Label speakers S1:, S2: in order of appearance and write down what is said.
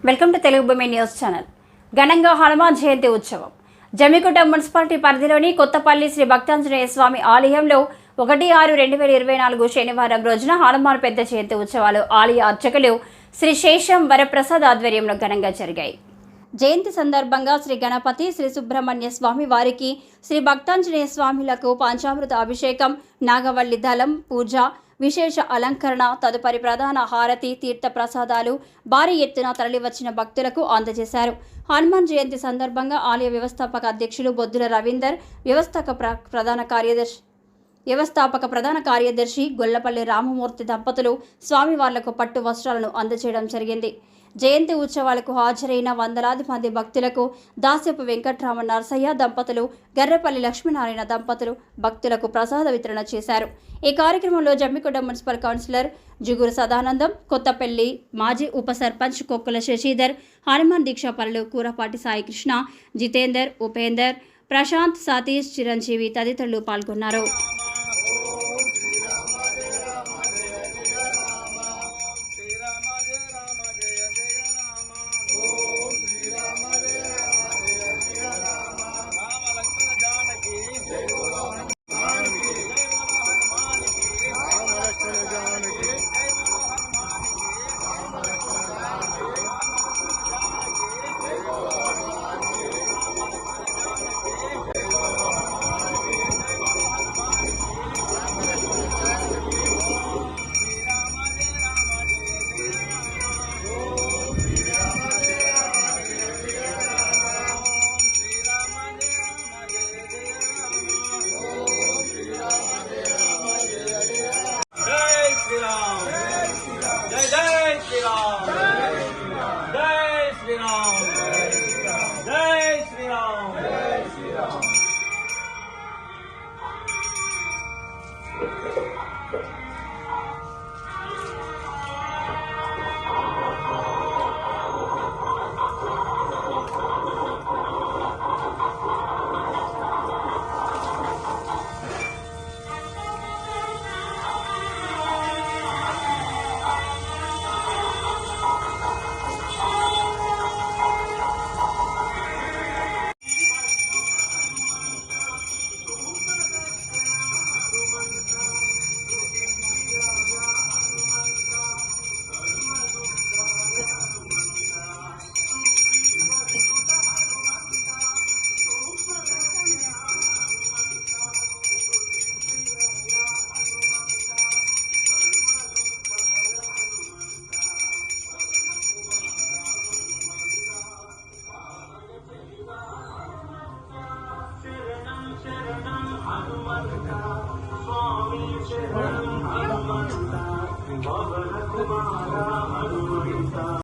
S1: Welcome to Telugu భూమి news channel. ఘనంగా హనుమాన్ జయంతి ఉత్సవం జమ్మికుంట మున్సిపాలిటీ పరిధిలోని కొత్తపల్లి శ్రీ భక్తాంజనేయ స్వామి ఆలయంలో 1/6/2024 శనివారం రోజున హనుమాన్ పెద్ద జయంతి ఉత్సవాలు ఆలయ అర్చకులు శ్రీ శేషం వరప్రసాద్ ఆధ్వర్యంలో ఘనంగా జరిగాయి. జయంతి సందర్భంగా శ్రీ గణపతి, శ్రీ సుబ్రహ్మణ్య స్వామి వారికి, శ్రీ భక్తాంజనేయ స్వామిలకు పంచామృత అభిషేకం, నాగవల్లి దళం పూజ, విశేష అలంకరణ, తదుపరి ప్రధాన హారతి, తీర్థ ప్రసాదాలు భారీ ఎత్తున తరలివచ్చిన భక్తులకు అందజేశారు. హనుమాన్ జయంతి సందర్భంగా ఆలయ వ్యవస్థాపక అధ్యక్షులు బొద్దుల రవీందర్, వ్యవస్థాపక ప్రధాన కార్యదర్శి గొల్లపల్లి రామమూర్తి దంపతులు స్వామివార్లకు పట్టు వస్త్రాలను అందజేయడం జరిగింది. జయంతి ఉత్సవాలకు హాజరైన వందలాది మంది భక్తులకు దాస్యపు వెంకట్రామ నరసయ్య దంపతులు, గర్రెపల్లి లక్ష్మీనారాయణ దంపతులు భక్తులకు ప్రసాద వితరణ చేశారు. ఈ కార్యక్రమంలో జమ్మికుంట మున్సిపల్ కౌన్సిలర్ జుగురు సదానందం, కొత్తపల్లి మాజీ ఉప సర్పంచ్ కొక్కుల శశిధర్, హనుమాన్ దీక్షాపరులు కూరపాటి సాయికృష్ణ, జితేందర్, ఉపేందర్, ప్రశాంత్, సతీష్, చిరంజీవి తదితరులు పాల్గొన్నారు.